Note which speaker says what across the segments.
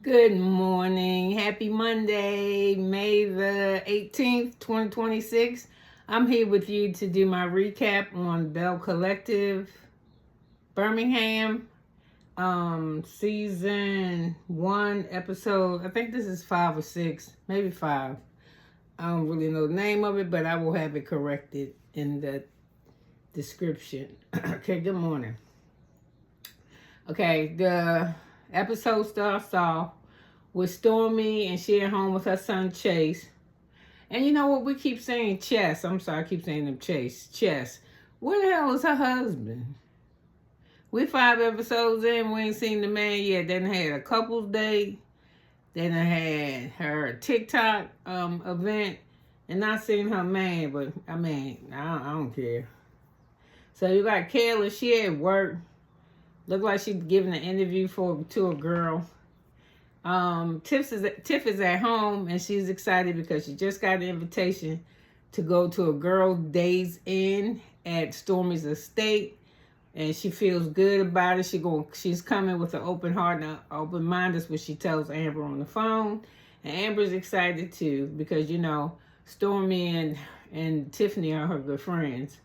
Speaker 1: Good morning. Happy Monday, May the 18th, 2026. I'm here with you to do my recap on Bell Collective Birmingham season 1 episode. I think this is 5 or 6, maybe 5. I don't really know the name of it, but I will have it corrected in the description. Okay, good morning. Okay, the episode starts off with Stormy and she at home with her son Chase. And you know what? We keep saying Chess. I'm sorry, I keep saying him Chess. Where the hell is her husband? We 5 episodes in, we ain't seen the man yet. They done had a couple's date. They done had her TikTok event. And not seen her man, but I don't care. So you got Kayla, she at work. Look like she's giving an interview to a girl. Tiff is at home and she's excited because she just got an invitation to go to a girls' days in at Stormy's estate, and she feels good about it. She's coming with an open heart and an open mind. That's what she tells Amber on the phone, and Amber's excited too because Stormy and Tiffany are her good friends.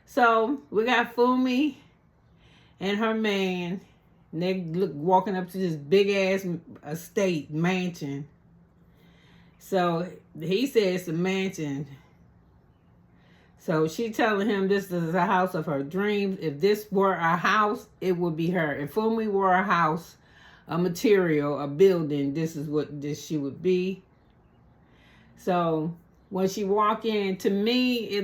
Speaker 1: So we got Fumo and her man. And they walking up to this big ass estate mansion. So he says it's a mansion. So she telling him this is a house of her dreams. If this were a house, it would be her. If Fumo were a house, a material, a building, this is what she would be. So when she walk in, to me,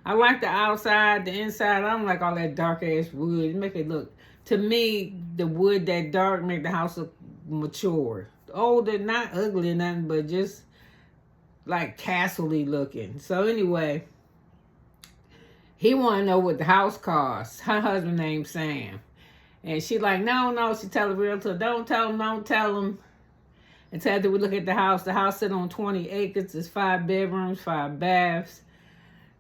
Speaker 1: I like the outside, the inside. I don't like all that dark ass wood. It make it look, to me, the wood that dark make the house look mature. Older, not ugly or nothing, but just like castle-y looking. So anyway, he want to know what the house costs. Her husband named Sam. And she like, no. She tell the realtor, don't tell him. Until after we look at the house sit on 20 acres. It's 5 bedrooms, 5 baths.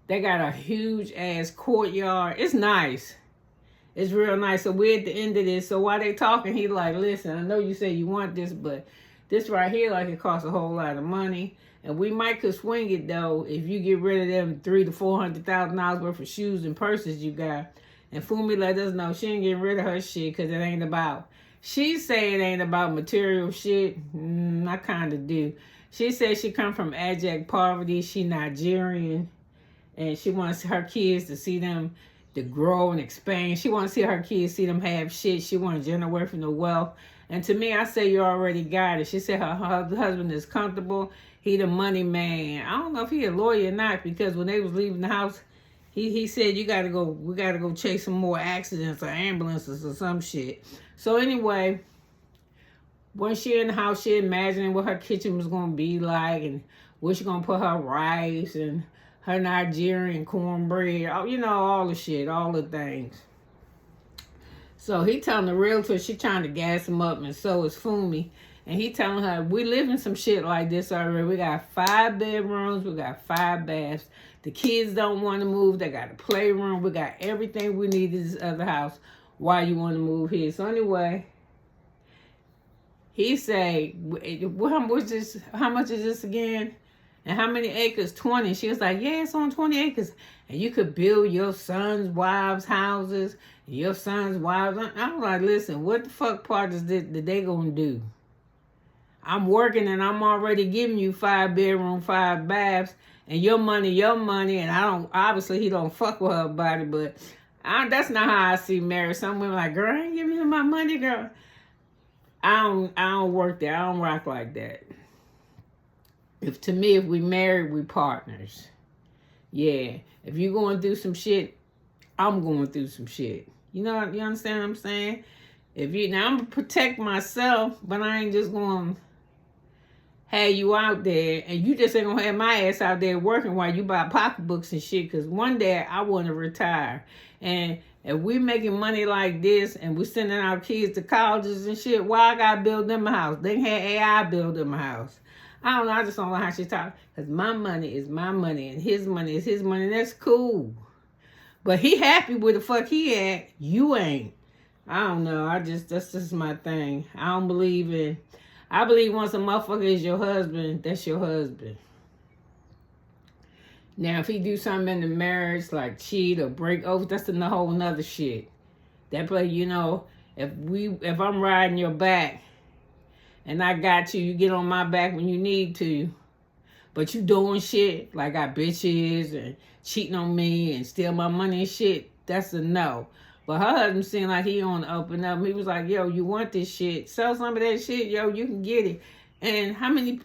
Speaker 1: They got a huge ass courtyard. It's nice. It's real nice. So we're at the end of this. So while they talking, he like, listen, I know you say you want this, but this right here, like, it costs a whole lot of money. And we might could swing it though if you get rid of them $300,000 to $400,000 worth of shoes and purses you got. And Fumo let us know she ain't getting rid of her shit because it ain't about. She say it ain't about material shit. I kind of do. She said she come from abject poverty. She Nigerian, and she wants her kids to see them to grow and expand. She wants to see her kids see them have shit. She wants to generate from the wealth. And to me, I say you already got it. She said her husband is comfortable. He the money man. I don't know if he a lawyer or not, because when they was leaving the house, he said we gotta go chase some more accidents or ambulances or some shit. So anyway, when she in the house, she imagining what her kitchen was gonna be like and where she gonna put her rice and her Nigerian cornbread, all the shit, all the things. So he telling the realtor she trying to gas him up, and so is Fumo. And he telling her, we live in some shit like this already. We got 5 bedrooms, we got 5 baths. The kids don't want to move. They got a playroom. We got everything we need in this other house. Why you want to move here? So anyway, he say, how much is this again? And how many acres? 20. She was like, yeah, it's on 20 acres. And you could build your son's wives' houses, your son's wives. I'm like, listen, what the fuck part is this that they gonna do? I'm working and I'm already giving you 5 bedroom, 5 baths, and your money, and obviously he don't fuck with her about it, but that's not how I see marriage. Some women like, girl, I ain't giving you my money, girl. I don't work there. I don't rock like that. If we married, we partners. Yeah. If you going through some shit, I'm going through some shit. You understand what I'm saying? Now I'm gonna protect myself, but I ain't just going to have you out there, and you just ain't gonna have my ass out there working while you buy pocketbooks and shit, because one day I want to retire. And if we making money like this and we sending our kids to colleges and shit, why I gotta build them a house? They had AI build them a house. I don't know, I just don't like how she talk, because my money is my money and his money is his money. That's cool. But he happy with the fuck he at. You ain't. I don't know. That's just my thing. I I believe once a motherfucker is your husband, that's your husband. Now, if he do something in the marriage, like cheat or break over, that's a whole nother shit. That play, you know, if I'm riding your back and I got you, you get on my back when you need to, but you doing shit like got bitches and cheating on me and steal my money and shit, that's a no. But her husband seemed like he on the open up. He was like, yo, you want this shit? Sell some of that shit, yo, you can get it. And how many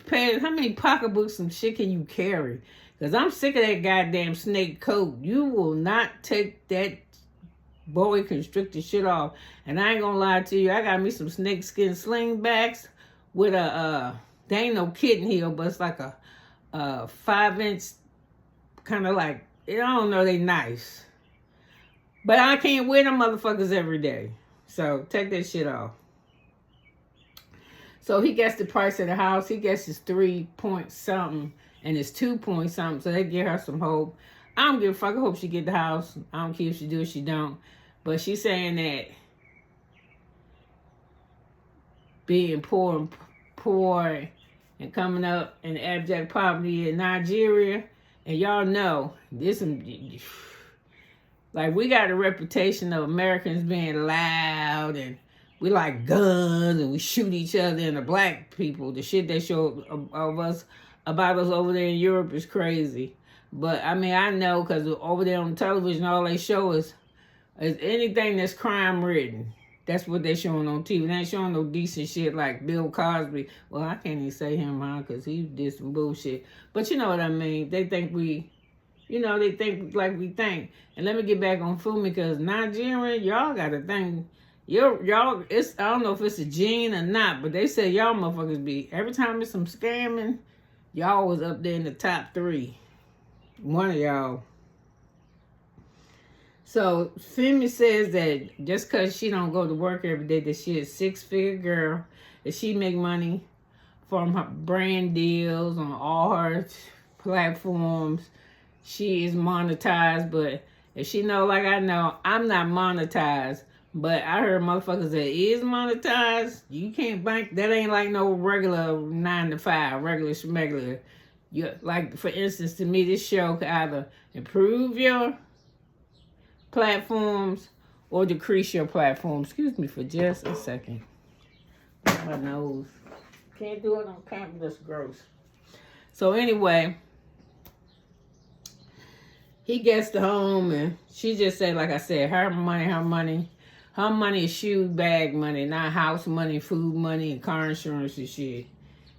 Speaker 1: pocketbooks and shit can you carry? Because I'm sick of that goddamn snake coat. You will not take that boa constrictor shit off. And I ain't gonna lie to you, I got me some snake skin slingbacks with they ain't no kitten heel, but it's like a 5-inch kind of like, I don't know, they nice. But I can't wear them motherfuckers every day. So take that shit off. So he gets the price of the house. He gets his 3 point something and it's 2 point something. So they give her some hope. I don't give a fuck. I hope she get the house. I don't care if she do or she don't. But she's saying that being poor and coming up in abject poverty in Nigeria, and y'all know this, like, we got a reputation of Americans being loud and we like guns and we shoot each other, and the black people, the shit they show of us about us over there in Europe is crazy. But I mean, I know because over there on television, all they show is anything that's crime ridden. That's what they're showing on TV. They ain't showing no decent shit like Bill Cosby. Well, I can't even say him, huh? Because he did some bullshit. But you know what I mean. They think they think like we think. And let me get back on Fumo, because Nigerian, y'all got to think. Y'all, I don't know if it's a gene or not, but they say y'all motherfuckers be, every time there's some scamming, y'all was up there in the top 3. One of y'all. So, Femi says that just because she don't go to work every day, that she is a 6-figure girl, that she make money from her brand deals on all her platforms. She is monetized, but if she know, like I know, I'm not monetized, but I heard motherfuckers that is monetized, you can't bank, that ain't like no regular 9 to 5, regular schmegular. Like, for instance, to me, this show could either improve your platforms or decrease your platform. Excuse me for just a second. My nose. Can't do it on camera, that's gross. So anyway, he gets to home and she just said, like I said, her money is shoe bag money, not house money, food money, and car insurance and shit.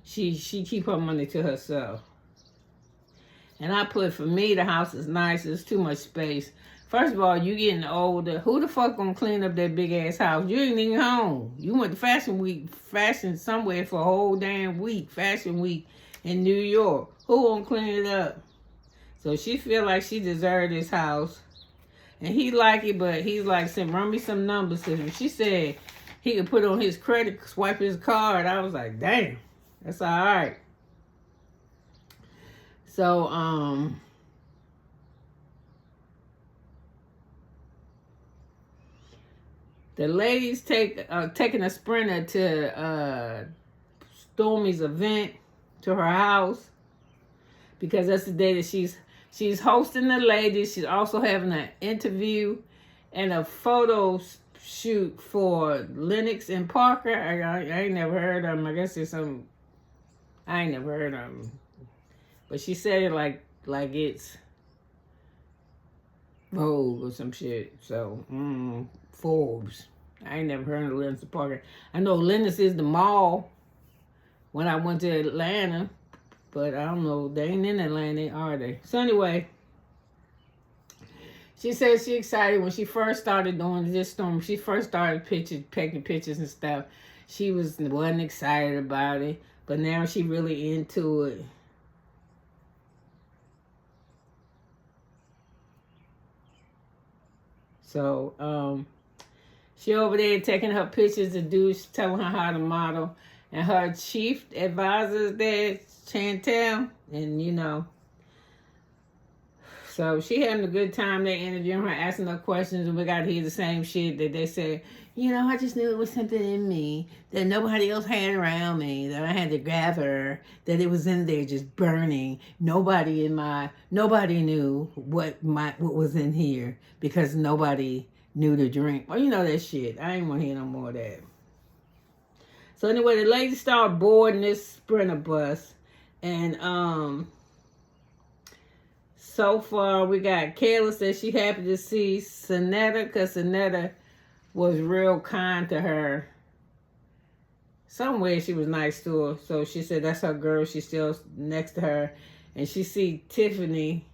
Speaker 1: She keep her money to herself. And I put, for me, the house is nice. There's too much space. First of all, you getting older. Who the fuck gonna clean up that big ass house? You ain't even home. You went to fashion somewhere for a whole damn week. Fashion week in New York. Who gonna clean it up? So she feel like she deserved this house. And he like it, but he's like, run me some numbers. And she said he could put on his credit, swipe his card. I was like, damn, that's all right. So, the ladies taking a sprinter to Stormy's event, to her house, because that's the day that she's hosting the ladies. She's also having an interview and a photo shoot for Lennox and Parker. I ain't never heard of them. I guess there's some. I ain't never heard of them, but she said it like it's Vogue or some shit. So Forbes. I ain't never heard of Lennox and Parker. I know Lennox is the mall when I went to Atlanta, but I don't know. They ain't in Atlanta, are they? So anyway, she said she excited when she first started doing this Storm. She first started taking pictures and stuff. She wasn't excited about it, but now she really into it. So, she over there taking her pictures of dudes, telling her how to model. And her chief advisor is there, Chantel. And, So she having a good time. They interviewing her, asking her questions, and we got to hear the same shit that they said. I just knew it was something in me that nobody else had around me, that I had to grab her, that it was in there just burning. Nobody knew what was in here because nobody knew to drink. Well, that shit. I ain't want to hear no more of that. So anyway, the ladies start boarding this Sprinter bus, and so far we got Kayla said she happy to see Sonetta because Sonetta was real kind to her. Somewhere she was nice to her, so she said that's her girl. She's still next to her, and she see Tiffany.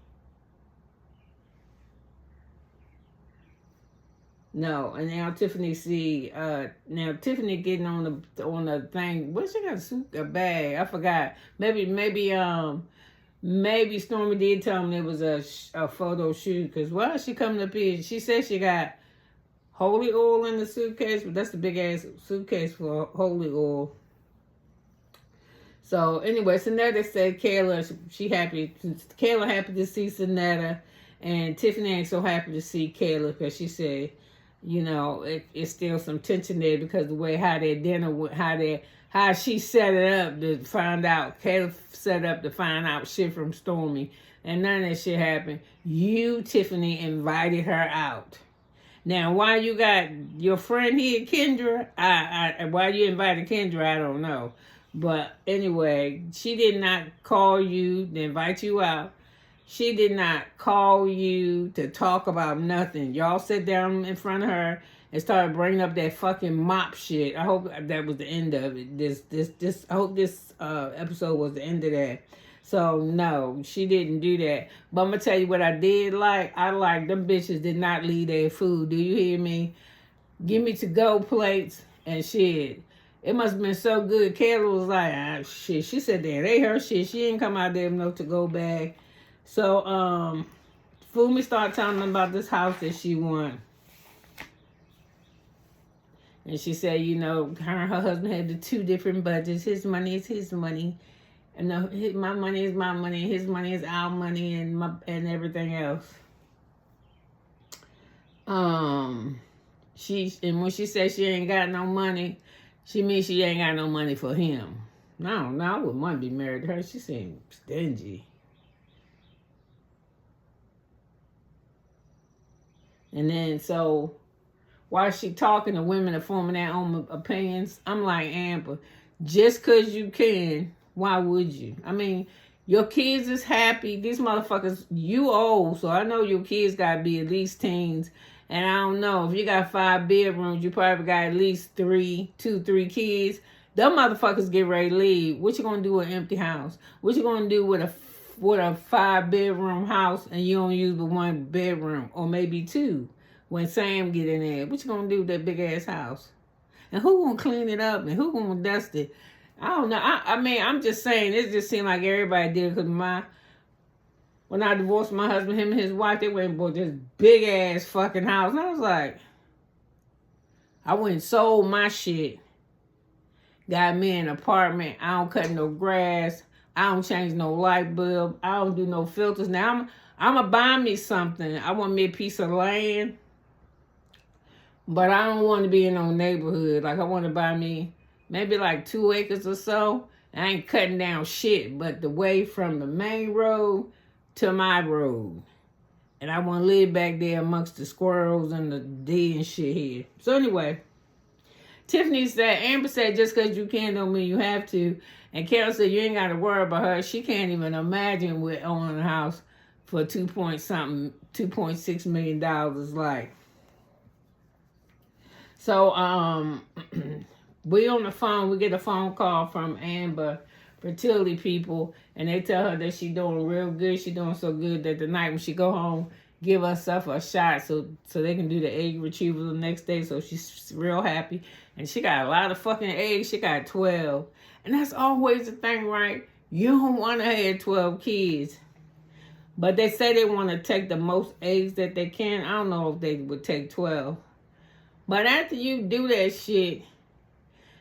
Speaker 1: No, and now Tiffany getting on the thing. What she got a bag? I forgot. Maybe Stormy did tell me it was a photo shoot because while she coming up here, she said she got holy oil in the suitcase, but that's the big ass suitcase for holy oil. So anyway, Sonetta said Kayla happy to see Sonetta, and Tiffany ain't so happy to see Kayla because she said, it's still some tension there because the way how their dinner, how she set it up to find out, Kayla set up to find out shit from Stormy, and none of that shit happened. You, Tiffany, invited her out. Now, why you got your friend here, Kendra, why you invited Kendra, I don't know. But anyway, she did not call you to invite you out. She did not call you to talk about nothing. Y'all sat down in front of her and started bringing up that fucking MOP shit. I hope that was the end of it. I hope this episode was the end of that. So no, she didn't do that. But I'm gonna tell you what I did like. I like them bitches did not leave their food. Do you hear me? Give me to-go plates and shit. It must have been so good. Kayla was like, shit. She said that they her shit. She didn't come out there with no to-go bag. So, Fumo started telling them about this house that she won. And she said, her and her husband had the two different budgets. His money is his money. And my money is my money. His money is our money and everything else. And when she said she ain't got no money, she means she ain't got no money for him. No, I wouldn't want to be married to her. She seemed stingy. And then, so, while she talking to women are forming their own opinions, I'm like, Amber, just because you can, why would you? I mean, your kids is happy. These motherfuckers, you old, so I know your kids got to be at least teens. And I don't know, if you got 5 bedrooms, you probably got at least 3 kids. Them motherfuckers get ready to leave. What you going to do with an empty house? What you going to do with a 5-bedroom house and you don't use but 1 bedroom or maybe 2 when Sam get in there? What you gonna do with that big ass house? And who gonna clean it up and who gonna dust it? I don't know. I mean, I'm just saying, it just seemed like everybody did it because when I divorced my husband, him and his wife, they went and bought this big ass fucking house. And I was like, I went and sold my shit. Got me an apartment. I don't cut no grass. I don't change no light bulb. I don't do no filters. Now I'm going to buy me something. I want me a piece of land. But I don't want to be in no neighborhood. Like, I want to buy me maybe like 2 acres or so. I ain't cutting down shit, but the way from the main road to my road. And I want to live back there amongst the squirrels and the deer and shit here. So anyway, Tiffany said, Amber said, just because you can don't mean you have to. And Carol said, you ain't got to worry about her. She can't even imagine we're owning a house for $2.6 million like. So, we on the phone, we get a phone call from Amber fertility people, and they tell her that she doing real good. She doing so good that the night when she go home, give herself a shot so they can do the egg retrieval the next day. So she's real happy. And she got a lot of fucking eggs. She got 12. And that's always the thing, right? You don't want to have 12 kids. But they say they want to take the most eggs that they can. I don't know if they would take 12. But after you do that shit,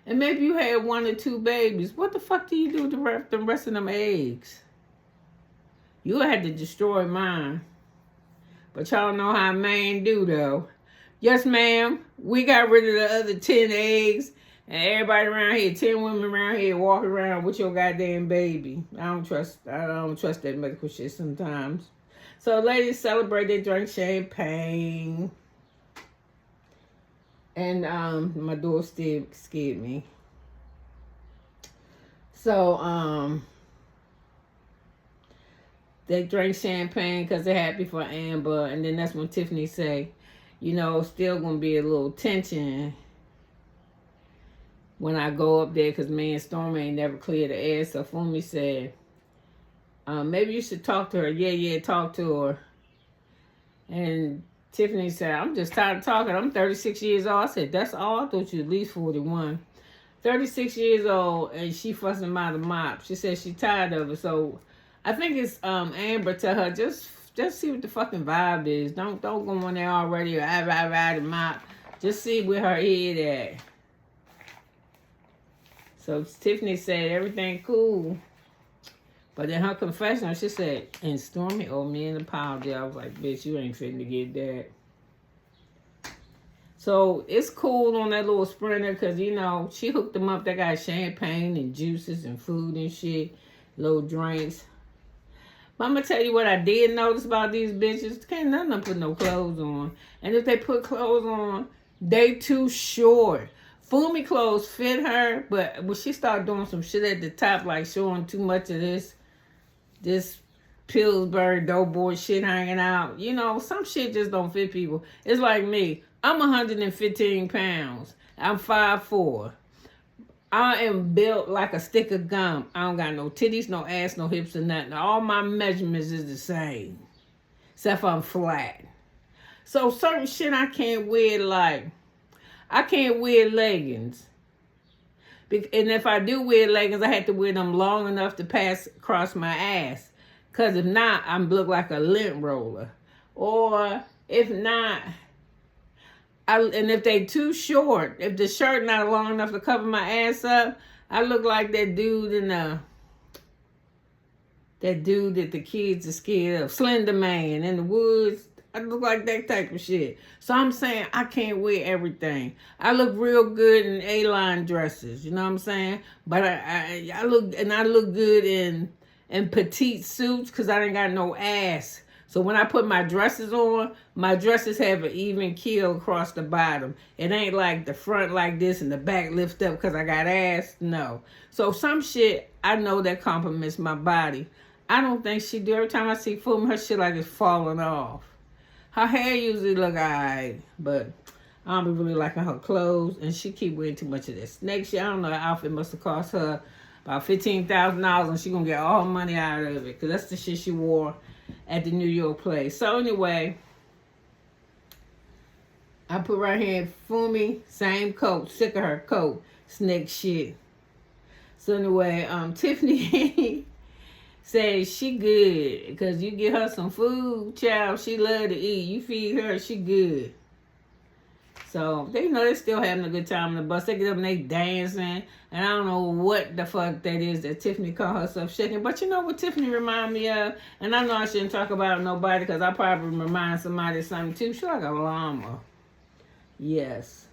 Speaker 1: and maybe you had 1 or 2 babies, what the fuck do you do with the rest of them eggs? You had to destroy mine. But y'all know how a man do, though. Yes, ma'am. We got rid of the other 10 eggs. And everybody around here, 10 women around here walking around with your goddamn baby. I don't trust that medical shit sometimes. So ladies celebrate, they drink champagne. And my door still scared me. So they drank champagne because they're happy for Amber. And then that's when Tiffany say, still going to be a little tension when I go up there because me and Stormy ain't never cleared the air. So Fumo said, maybe you should talk to her. Yeah, talk to her. And Tiffany said, I'm just tired of talking. I'm 36 years old. I said, that's all? I thought you at least 41. 36 years old, and she fussing by the mop. She said she's tired of it. So I think it's Amber tell her, just see what the fucking vibe is. Don't go in there already or I the mop. Just see where her head at. So Tiffany said everything cool. But in her confession, she said, and Stormy owed me an apology. I was like, bitch, you ain't fitting to get that. So it's cool on that little Sprinter because, she hooked them up. They got champagne and juices and food and shit, little drinks. But I'm going to tell you what I did notice about these bitches. Can't none of them put no clothes on. And if they put clothes on, they too short. Fumo clothes fit her, but when she started doing some shit at the top, like showing too much of this Pillsbury Doughboy shit hanging out. Some shit just don't fit people. It's like me. I'm 115 pounds. I'm 5'4". I am built like a stick of gum. I don't got no titties, no ass, no hips, or nothing. All my measurements is the same. Except for I'm flat. So certain shit I can't wear, like, I can't wear leggings. And if I do wear leggings, I have to wear them long enough to pass across my ass. Because if not, I look like a lint roller. Or if not, and if they too short, if the shirt not long enough to cover my ass up, I look like that dude that the kids are scared of, Slender Man in the woods. I look like that type of shit. So I'm saying I can't wear everything. I look real good in A-line dresses, you know what I'm saying? But I look good in petite suits because I ain't got no ass. So when I put my dresses on, my dresses have an even keel across the bottom. It ain't like the front like this and the back lift up because I got ass. No. So some shit, I know that compliments my body. I don't think she do. Every time I see Fumo, her shit like it's falling off. Her hair usually look alright, but I don't be really liking her clothes. And she keep wearing too much of that snake shit. I don't know, the outfit must have cost her about $15,000 and she gonna get all her money out of it. Because that's the shit she wore at the New York place. So anyway, I put right here, Fumo, same coat, sick of her coat, snake shit. So anyway, Tiffany says she good because you get her some food, child, she love to eat. You feed her, she good. So they still having a good time on the bus. They get up and they dancing. And I don't know what the fuck that is that Tiffany call herself shaking. But you know what Tiffany remind me of? And I know I shouldn't talk about nobody because I probably remind somebody of something too. She like a llama. Yes.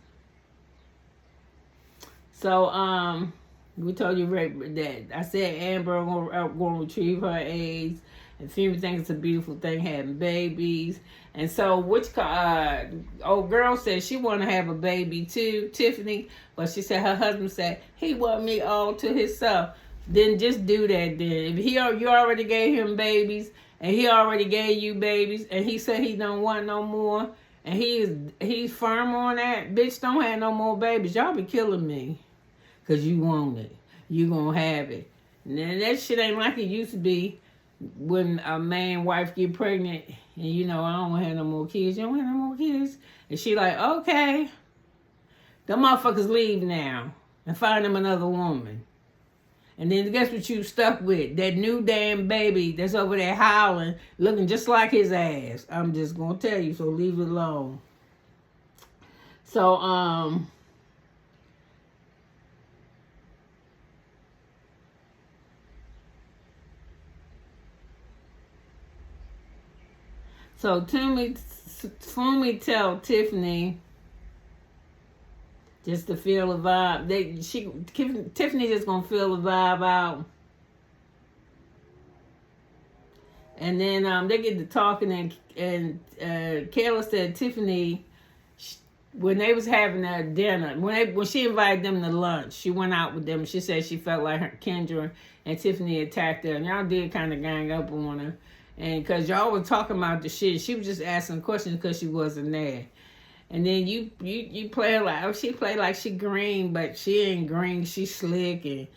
Speaker 1: So, we told you that I said Amber going to retrieve her eggs. And Fumo thinks it's a beautiful thing having babies. And so, old girl said she want to have a baby too, Tiffany. But she said her husband said he want me all to himself. Then just do that then. If you already gave him babies, and he already gave you babies, and he said he don't want no more, and he's firm on that, bitch, don't have no more babies. Y'all be killing me. Because you want it. You gonna have it. And then that shit ain't like it used to be. When a man wife get pregnant and I don't want to have no more kids. You don't want no more kids? And she like, okay. The motherfuckers leave now and find them another woman. And then guess what you stuck with? That new damn baby that's over there howling, looking just like his ass. I'm just gonna tell you, so leave it alone. So, So Stormy tell Tiffany just to feel the vibe. Tiffany just gonna feel the vibe out. And then they get to talking, and Kayla said Tiffany, when they was having their dinner, when she invited them to lunch, she went out with them. She said she felt like Kendra and Tiffany attacked her, and y'all did kind of gang up on her, and because y'all were talking about the shit, she was just asking questions because she wasn't there. And then you play her like, oh, she played like she green, but she ain't green. She slick and.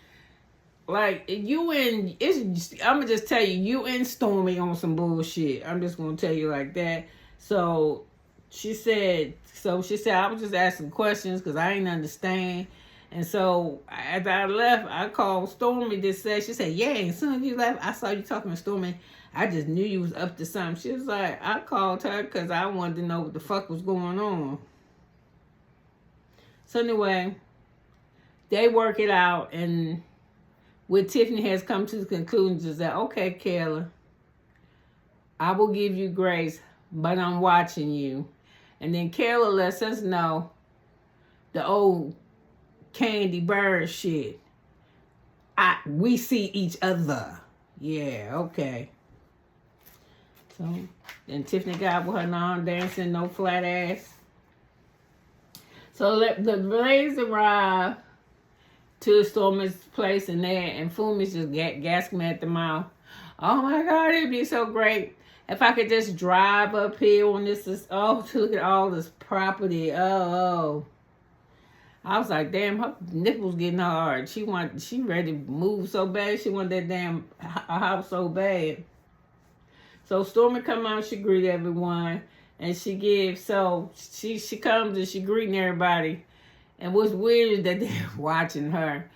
Speaker 1: Like, I'm gonna just tell you and Stormy on some bullshit. I'm just gonna tell you like that. So she said, I was just asking questions because I didn't understand. And so after I left, I called Stormy she said, yeah, as soon as you left, I saw you talking to Stormy. I just knew you was up to something. She was like, I called her because I wanted to know what the fuck was going on. So anyway, they work it out, and what Tiffany has come to the conclusion is that, okay, Kayla, I will give you grace, but I'm watching you. And then Kayla lets us know the old Candy Bird shit. We see each other. Yeah, okay. So then Tiffany got with her non-dancing, no flat ass. So the ladies arrive to Stormy's place and Fumi's just gasping at the mouth. Oh my God, it'd be so great if I could just drive up here on this. To look at all this property. Oh. I was like, damn, her nipples getting hard. She ready to move so bad. She want that damn house so bad. So Stormy come out, she greet everyone, and she comes and she greeting everybody. And what's weird is that they're watching her.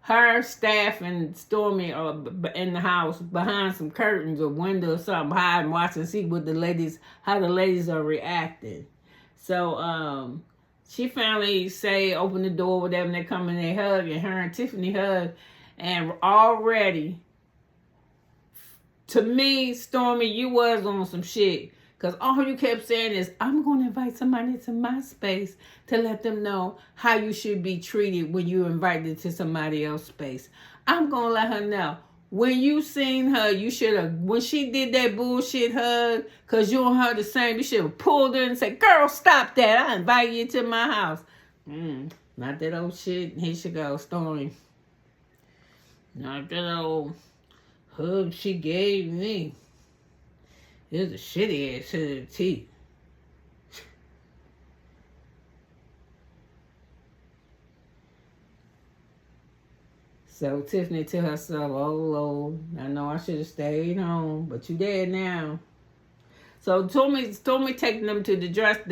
Speaker 1: Her staff and Stormy are in the house behind some curtains or window or something, hiding, watching, see how the ladies are reacting. So she finally open the door, whatever, and they come and they hug, and her and Tiffany hug. And already, to me, Stormy, you was on some shit. Because all you kept saying is, I'm going to invite somebody to my space to let them know how you should be treated when you're invited to somebody else's space. I'm going to let her know. When you seen her, you should have, when she did that bullshit hug, because you and her the same, you should have pulled her and said, girl, stop that. I invite you to my house. Not that old shit. Here she goes, Stormy. Not that old hug she gave me. It was a shitty ass to the teeth. So Tiffany to herself, oh Lord, I know I should have stayed home, but you dead now. So Stormy taking them to the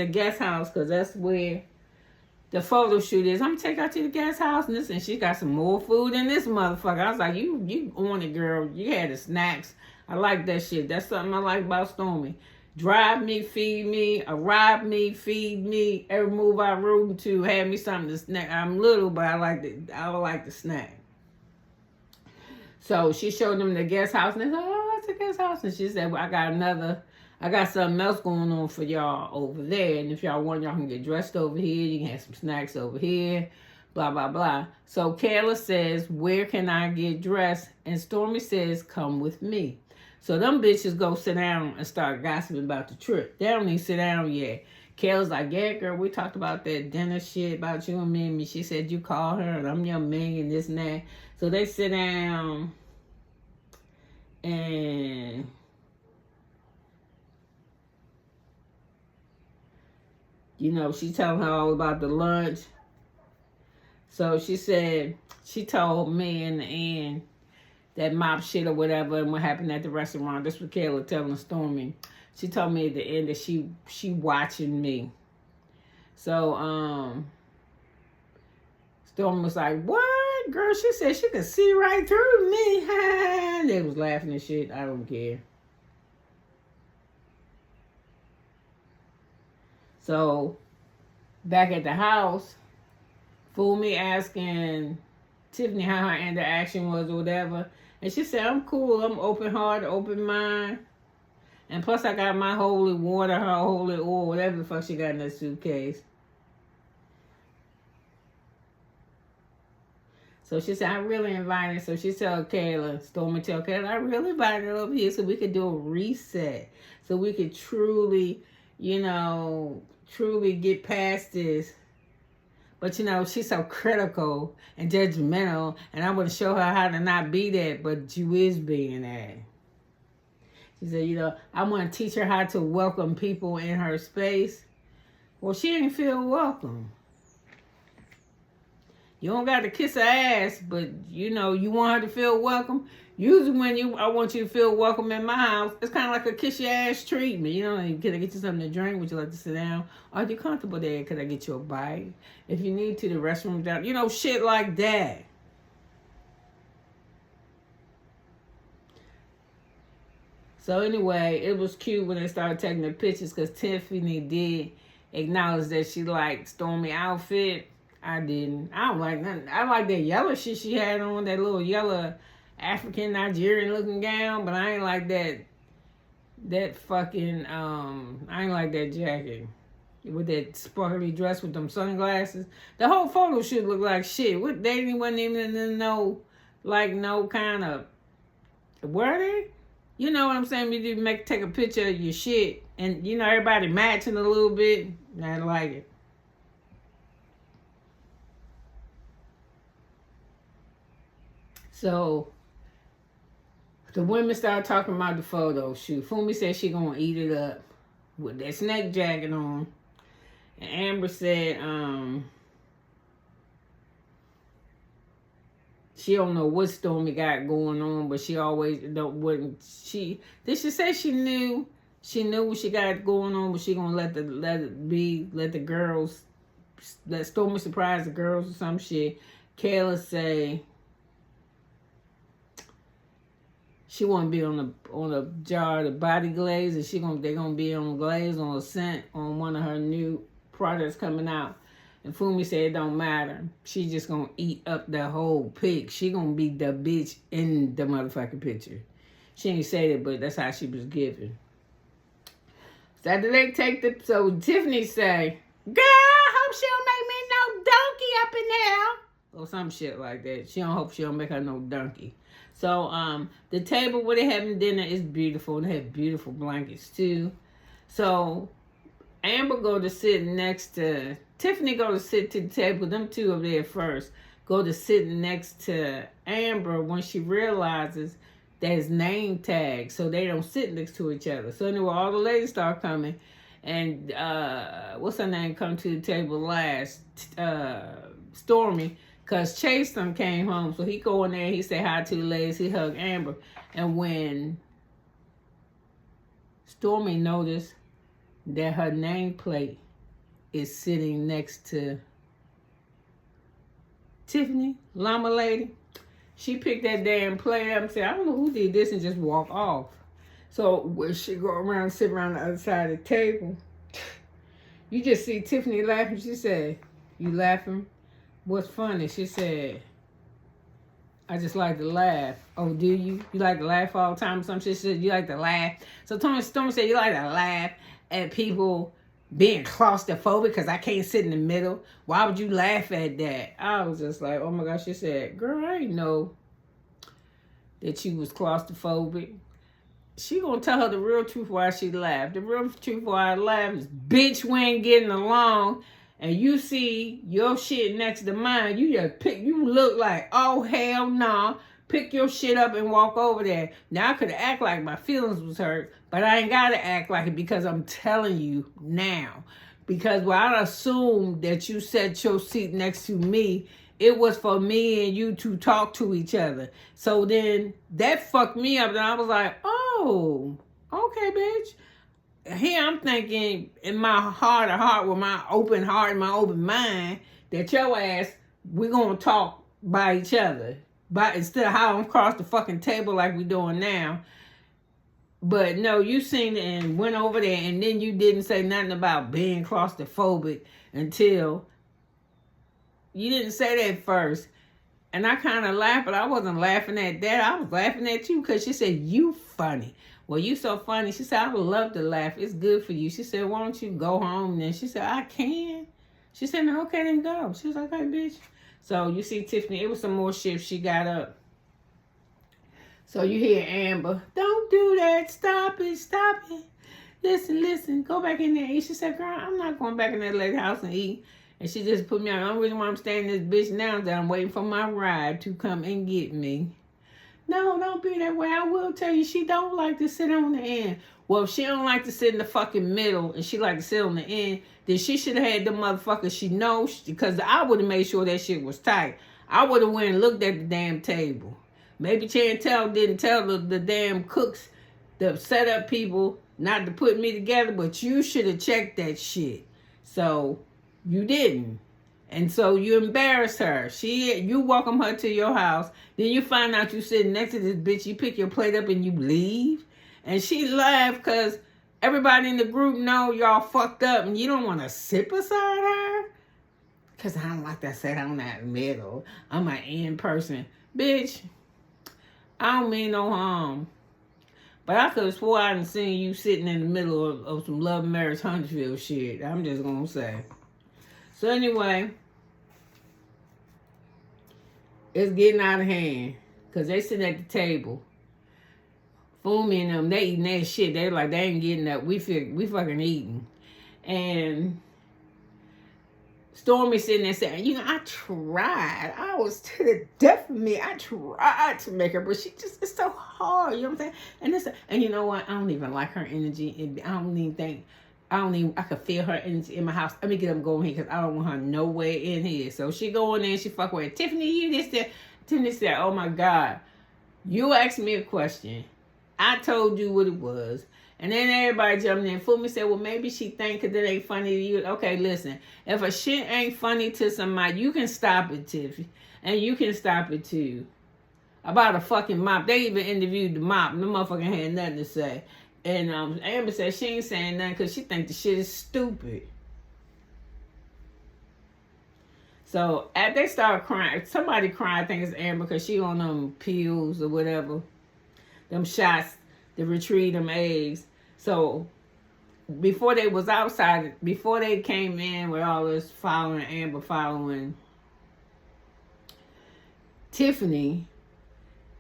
Speaker 1: guest house, because that's where the photo shoot is. I'm gonna take her to the guest house, and she got some more food in this motherfucker. I was like, you on it, girl. You had the snacks. I like that shit. That's something I like about Stormy. Drive me, feed me, arrive me, feed me. Every move I room to, have me something to snack. I'm little, but I like the snack. So she showed them the guest house, and they said, oh, that's a guest house. And she said, well, I got something else going on for y'all over there. And if y'all want, y'all can get dressed over here. You can have some snacks over here. Blah, blah, blah. So Kayla says, where can I get dressed? And Stormy says, come with me. So them bitches go sit down and start gossiping about the trip. They don't even sit down yet. Kayla's like, yeah, girl, we talked about that dinner shit about you and me. She said you called her and I'm your man and this and that. So they sit down and she's telling her all about the lunch. So she said, she told me in the end that MOP shit or whatever and what happened at the restaurant. This was Kayla telling Stormy. She told me at the end that she watching me. So Stormy was like, what? Girl, she said she could see right through me. They was laughing and shit. I don't care. So back at the house, Fumo asking Tiffany how her interaction was or whatever. And she said, I'm cool. I'm open heart, open mind. And plus I got my holy water, her holy oil, whatever the fuck she got in that suitcase. So she said, I really invited. So she told Kayla, Stormy told Kayla, I really invited her over here so we could do a reset. So we could truly, truly get past this. But, she's so critical and judgmental. And I want to show her how to not be that, but you is being that. She said, I want to teach her how to welcome people in her space. Well, she didn't feel welcome. You don't got to kiss her ass, but, you want her to feel welcome. Usually when I want you to feel welcome in my house, it's kind of like a kiss your ass treatment. Can I get you something to drink? Would you like to sit down? Are you comfortable there? Could I get you a bite? If you need to, the restroom's down. Shit like that. So anyway, it was cute when they started taking the pictures because Tiffany did acknowledge that she liked Stormy outfit. I didn't. I don't like nothing. I like that yellow shit she had on, that little yellow African Nigerian looking gown, but I ain't like that fucking, I ain't like that jacket with that sparkly dress with them sunglasses. The whole photo shoot looked like shit. They wasn't even in no kind of, were they? You know what I'm saying? You take a picture of your shit and, everybody matching a little bit. I didn't like it. So, the women started talking about the photo shoot. Fumi said she gonna eat it up with that snake jacket on. And Amber said, she don't know what Stormy got going on, but she always did she say she knew what she got going on, but she gonna let the girls, let Stormy surprise the girls or some shit. Kayla say she want to be on a jar of the body glaze, and they're gonna be on glaze on a scent on one of her new products coming out. And Fumi said it don't matter. She just gonna eat up the whole pic. She gonna be the bitch in the motherfucking picture. She ain't say that, but that's how she was given. So after they so Tiffany say, girl, hope she don't make me no donkey up in there. Or some shit like that. She don't hope she don't make her no donkey. So the table where they having dinner is beautiful. They have beautiful blankets too. So Amber Tiffany go to sit to the table. Them two over there first go to sit next to Amber when she realizes there's name tags, so they don't sit next to each other. So anyway, all the ladies start coming, and what's her name come to the table last? Stormy, because Chase came home, so he go in there, he say hi to the ladies, he hug Amber, and when Stormy noticed that her nameplate is sitting next to Tiffany, Lama lady, she picked that damn plate up and said, I don't know who did this, and just walk off. So when she go around, sit around the other side of the table, you just see Tiffany laughing. She said, you laughing? What's funny? She said, I just like to laugh. Oh, do you? You like to laugh all the time? Some shit said you like to laugh. So Stormy said you like to laugh at people being claustrophobic because I can't sit in the middle. Why would you laugh at that? I was just like, oh my gosh. She said, girl, I didn't know that you was claustrophobic. She gonna tell her the real truth why she laughed. The real truth why I laughed is, bitch, we ain't getting along, and you see your shit next to mine, you look like, oh hell no. Pick your shit up and walk over there. Now I could act like my feelings was hurt, but I ain't gotta act like it because I'm telling you now. Because I assumed that you set your seat next to me, it was for me and you to talk to each other. So then that fucked me up, and I was like, oh, okay, bitch. Here I'm thinking in my heart of heart, with my open heart and my open mind, that your ass, we're gonna talk by each other. But instead of how I'm across the fucking table like we doing now. But no, you seen it and went over there, and then you didn't say nothing about being claustrophobic until you didn't say that first. And I kind of laughed, but I wasn't laughing at that. I was laughing at you because she said, you funny. Well, you so funny. She said, I would love to laugh. It's good for you. She said, why don't you go home then? She said, I can. She said, no, okay, then go. She was like, okay, bitch. So you see Tiffany, it was some more shifts she got up. So you hear Amber, don't do that. Stop it. Stop it. Listen. Go back in there and eat. She said, girl, I'm not going back in that lady house and eat. And she just put me on. The only reason why I'm staying this bitch now is that I'm waiting for my ride to come and get me. No, don't be that way. I will tell you, she don't like to sit on the end. Well, if she don't like to sit in the fucking middle and she like to sit on the end, then she should have had the motherfuckers she knows, because I would have made sure that shit was tight. I would have went and looked at the damn table. Maybe Chantel didn't tell the damn cooks, the setup people, not to put me together, but you should have checked that shit. So you didn't. And so you embarrassed her. You welcome her to your house. Then you find out you sitting next to this bitch. You pick your plate up and you leave. And she laughed because everybody in the group know y'all fucked up and you don't want to sit beside her. Because I don't like to sit on that middle. I'm an in person. Bitch, I don't mean no harm. But I could have swore I done seen you sitting in the middle of some Love Marriage Huntsville shit. I'm just going to say. So anyway, it's getting out of hand. Because they sitting at the table. Fumo and them, they eating that shit. They like, they ain't getting up. We fucking eating. And Stormy sitting there saying, I tried. I was to the death of me. I tried to make her, but she just, it's so hard. You know what I'm saying? And you know what? I don't even like her energy. I could feel her energy in my house. Let me get up and go in here because I don't want her nowhere in here. So she go in there and she fuck with Tiffany, you this, that. Tiffany said, oh my God, you asked me a question. I told you what it was. And then everybody jumped in. Fumo said, well, maybe she think because it ain't funny to you. Okay, listen. If a shit ain't funny to somebody, you can stop it, Tiffany. And you can stop it too. About a fucking mop. They even interviewed the mop. The motherfucker had nothing to say. And Amber said she ain't saying nothing because she think the shit is stupid. So after they start crying, somebody cried, I think it's Amber, because she on them pills or whatever. Them shots to retrieve them eggs. So before they was outside, before they came in with all this following Amber, following Tiffany,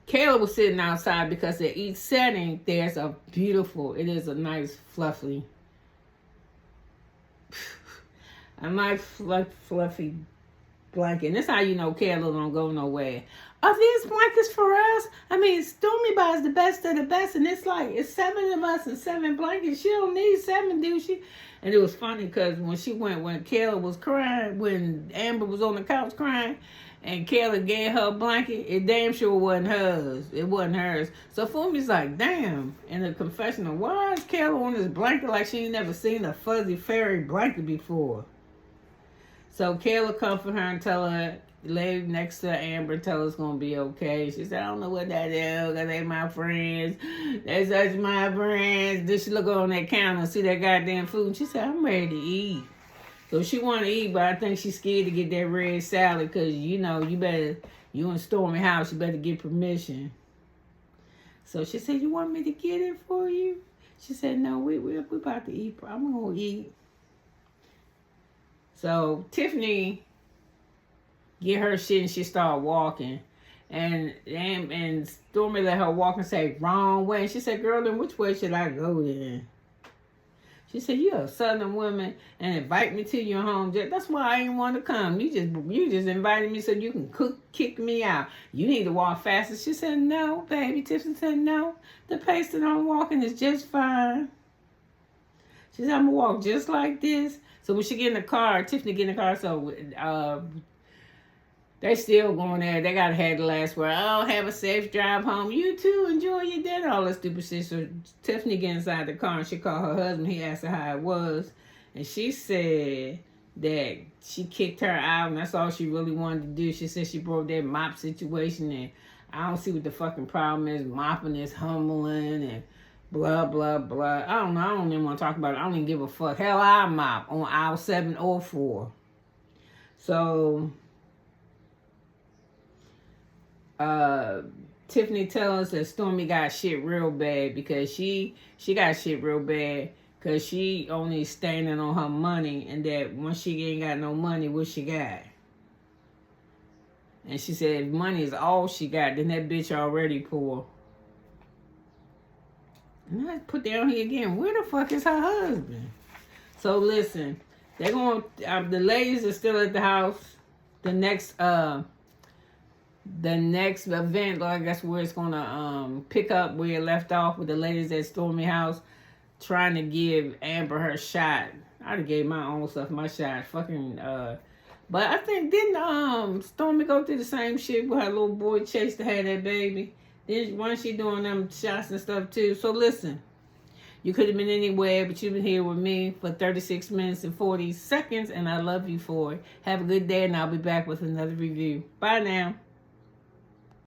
Speaker 1: Kayla was sitting outside because at each setting there's a beautiful, it is a nice fluffy blanket. And that's how you know Kayla don't go nowhere. Are these blankets for us? I mean, Stormy buys the best of the best, and it's like, it's 7 of us and 7 blankets. She don't need 7, do she? And it was funny because when Kayla was crying, when Amber was on the couch crying, and Kayla gave her a blanket, it damn sure wasn't hers. It wasn't hers. So Fumi's like, damn. In the confessional, why is Kayla on this blanket like she ain't never seen a fuzzy fairy blanket before? So Kayla comfort her and tell her, lay next to Amber, tell her it's going to be okay. She said, I don't know what that is, because they my friends. They such my friends. Then she look on that counter and see that goddamn food. And she said, I'm ready to eat. So she want to eat, but I think she's scared to get that red salad because, you in Stormy house, you better get permission. So she said, you want me to get it for you? She said, no, we about to eat. I'm going to eat. So Tiffany get her shit and she started walking. And Stormy let her walk and say, wrong way. And she said, girl, then which way should I go then? She said, you're a Southern woman and invite me to your home. That's why I didn't want to come. You just invited me so you can kick me out. You need to walk faster. She said, no, baby. Tiffany said, no. The pace that I'm walking is just fine. She said, I'm going to walk just like this. So when she get in the car, Tiffany get in the car, so they still going there. They got to have the last word. Oh, have a safe drive home. You too, enjoy your dinner. All that stupid shit. So Tiffany get inside the car and she called her husband. He asked her how it was. And she said that she kicked her out and that's all she really wanted to do. She said she broke that mop situation and I don't see what the fucking problem is. Mopping is humbling and blah, blah, blah. I don't know. I don't even want to talk about it. I don't even give a fuck. Hell, I mop on aisle 7 or 4. So Tiffany tells us that Stormy got shit real bad because she got shit real bad because she only standing on her money, and that once she ain't got no money, what she got? And she said if money is all she got, then that bitch already poor. And I put down here again, where the fuck is her husband? So listen, they're going. The ladies are still at the house. The next event, I guess where it's gonna pick up where it left off with the ladies at Stormy house, trying to give Amber her shot. I'd have gave my own stuff my shot. Fucking but I think didn't Stormy go through the same shit with her little boy Chase to have that baby? Then wasn't she doing them shots and stuff too? So listen, you could have been anywhere, but you've been here with me for 36 minutes and 40 seconds, and I love you for it. Have a good day, and I'll be back with another review. Bye now.